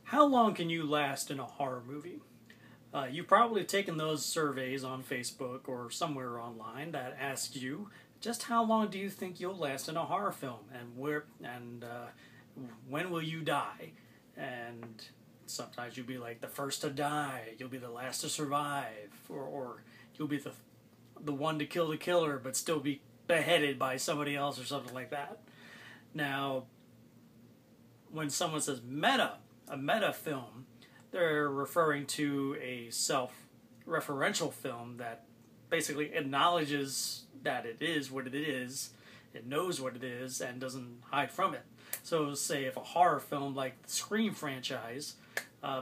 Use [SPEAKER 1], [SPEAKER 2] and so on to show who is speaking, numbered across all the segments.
[SPEAKER 1] How long can you last in a horror movie? You've probably taken those surveys on Facebook or somewhere online that ask you just how long do you think you'll last in a horror film, and when will you die? And sometimes you'll be like the first to die, you'll be the last to survive, or you'll be the one to kill the killer but still be beheaded by somebody else or something like that. Now, when someone says a meta film, they're referring to a self-referential film that basically acknowledges that it is what it is, it knows what it is, and doesn't hide from it. So say if a horror film like the Scream franchise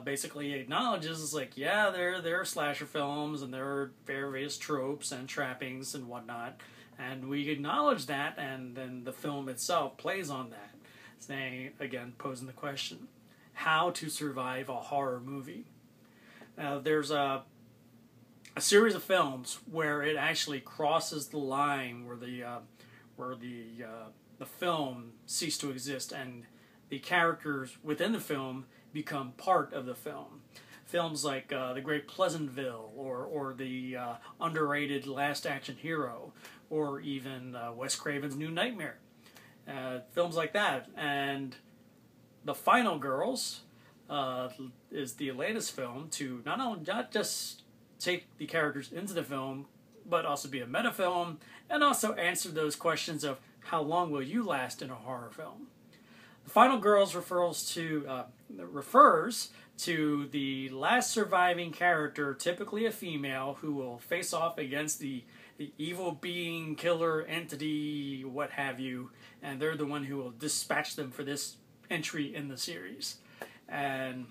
[SPEAKER 1] basically acknowledges, like, yeah, there are slasher films and there are various tropes and trappings and whatnot, and we acknowledge that, and then the film itself plays on that, saying, again, posing the question, how to survive a horror movie. Now, there's a series of films where it actually crosses the line where the film ceased to exist and the characters within the film become part of the film. Films like The Great Pleasantville, or the underrated Last Action Hero, or even Wes Craven's New Nightmare. Films like that. And The Final Girls is the latest film to not just take the characters into the film, but also be a meta film, and also answer those questions of how long will you last in a horror film. The Final Girls refers to the last surviving character, typically a female, who will face off against the evil being, killer, entity, what have you, and they're the one who will dispatch them for this entry in the series. And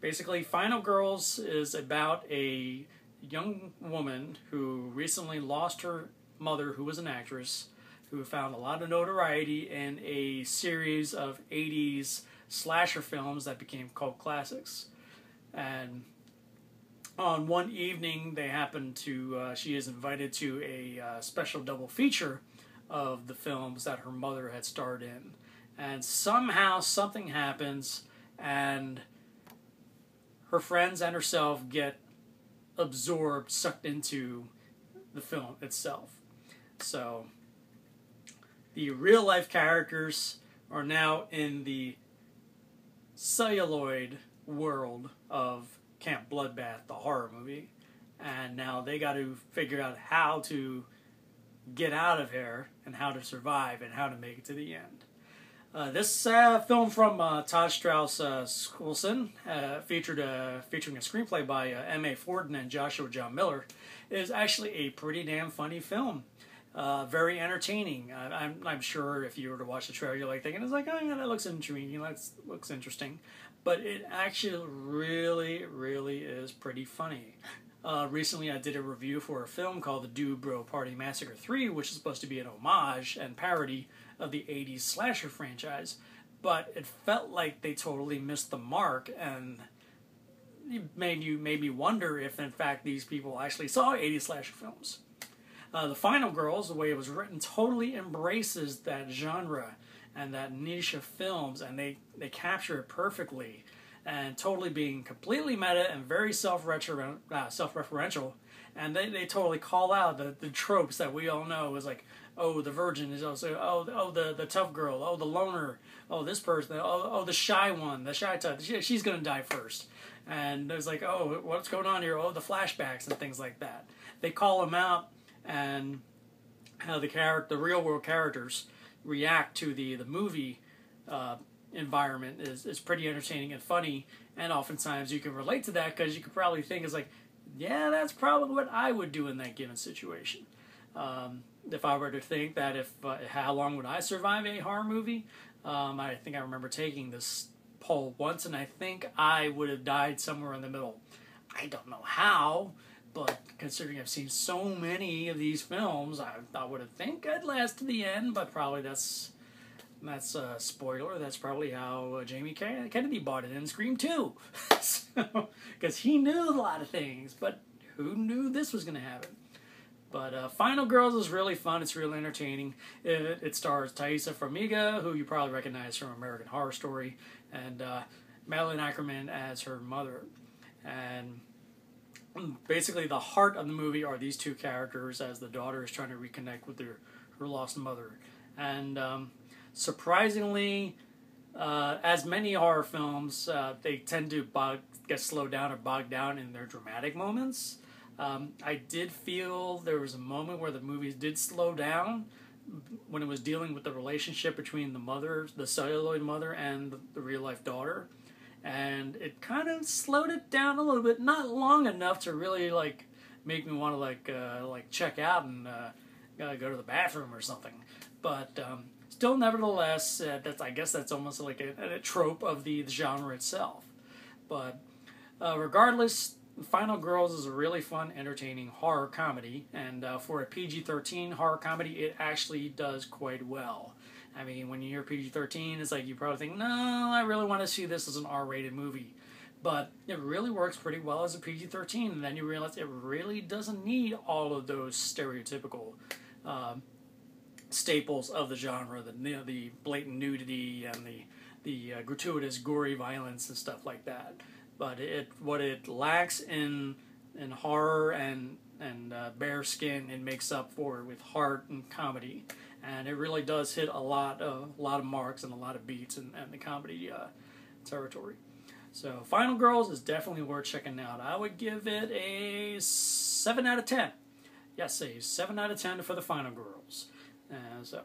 [SPEAKER 1] basically, Final Girls is about a young woman who recently lost her mother, who was an actress, who found a lot of notoriety in a series of 80s slasher films that became cult classics. And on one evening, she is invited to a special double feature of the films that her mother had starred in. And somehow something happens, and her friends and herself get absorbed, sucked into the film itself. So the real life characters are now in the celluloid world of Camp Bloodbath, the horror movie, and now they got to figure out how to get out of here and how to survive and how to make it to the end. This film from Todd Strauss Skousen, featuring a screenplay by M.A. Forden and Joshua John Miller, is actually a pretty damn funny film. Very entertaining. I'm sure if you were to watch the trailer, you're like thinking, it's like, oh yeah, that looks intriguing, that looks interesting. But it actually really, really is pretty funny. Recently I did a review for a film called The Dude Bro Party Massacre 3, which is supposed to be an homage and parody of the 80s slasher franchise, but it felt like they totally missed the mark, and it made me wonder if in fact these people actually saw 80s slasher films. The Final Girls, the way it was written, totally embraces that genre and that niche of films, and they capture it perfectly, and totally being completely meta and very self-referential, and they totally call out the tropes that we all know is like, oh, the virgin is also, the tough girl, oh, the loner, oh, this person, oh, the shy one, the shy type, she's gonna die first. And there's like, oh, what's going on here? Oh, the flashbacks and things like that. They call them out, and how the real world characters react to the movie environment is pretty entertaining and funny, and oftentimes you can relate to that because you could probably think is like, yeah, that's probably what I would do in that given situation. If I were to think that how long would I survive a horror movie, I think I remember taking this poll once, and I think I would have died somewhere in the middle. I don't know how, but considering I've seen so many of these films, I would have think I'd last to the end, but probably that's a spoiler. That's probably how Jamie Kennedy bought it in Scream 2. Because he knew a lot of things, but who knew this was going to happen? But Final Girls is really fun. It's really entertaining. It stars Taissa Farmiga, who you probably recognize from American Horror Story, and Madeline Ackerman as her mother. And basically the heart of the movie are these two characters as the daughter is trying to reconnect with her lost mother. And surprisingly, as many horror films, they tend to get slowed down or bogged down in their dramatic moments. I did feel there was a moment where the movie did slow down when it was dealing with the relationship between the mother, the celluloid mother, and the real life daughter. And it kind of slowed it down a little bit, not long enough to really like make me want to like check out and go to the bathroom or something. But still, nevertheless, I guess that's almost like a trope of the genre itself. But regardless, Final Girls is a really fun, entertaining horror comedy, and for a PG-13 horror comedy, it actually does quite well. I mean, when you hear PG-13, it's like you probably think, no, I really want to see this as an R-rated movie. But it really works pretty well as a PG-13, and then you realize it really doesn't need all of those stereotypical staples of the genre, the blatant nudity and the gratuitous, gory violence and stuff like that. But what it lacks in horror and bare skin, it makes up for with heart and comedy. And it really does hit a lot of marks and a lot of beats in the comedy territory. So Final Girls is definitely worth checking out. I would give it a 7 out of 10. Yes, a 7 out of 10 for the Final Girls. So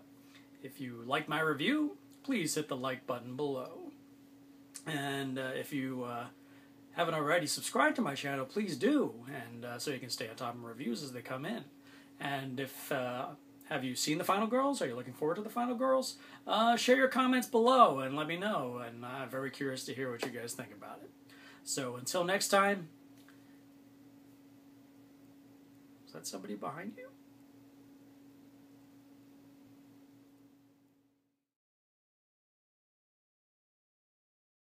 [SPEAKER 1] if you like my review, please hit the like button below. And if you haven't already subscribed to my channel, please do, and so you can stay on top of reviews as they come in. And if have you seen The Final Girls? Are you looking forward to The Final Girls? Share your comments below and let me know, and I'm very curious to hear what you guys think about it. So until next time, is that somebody behind you?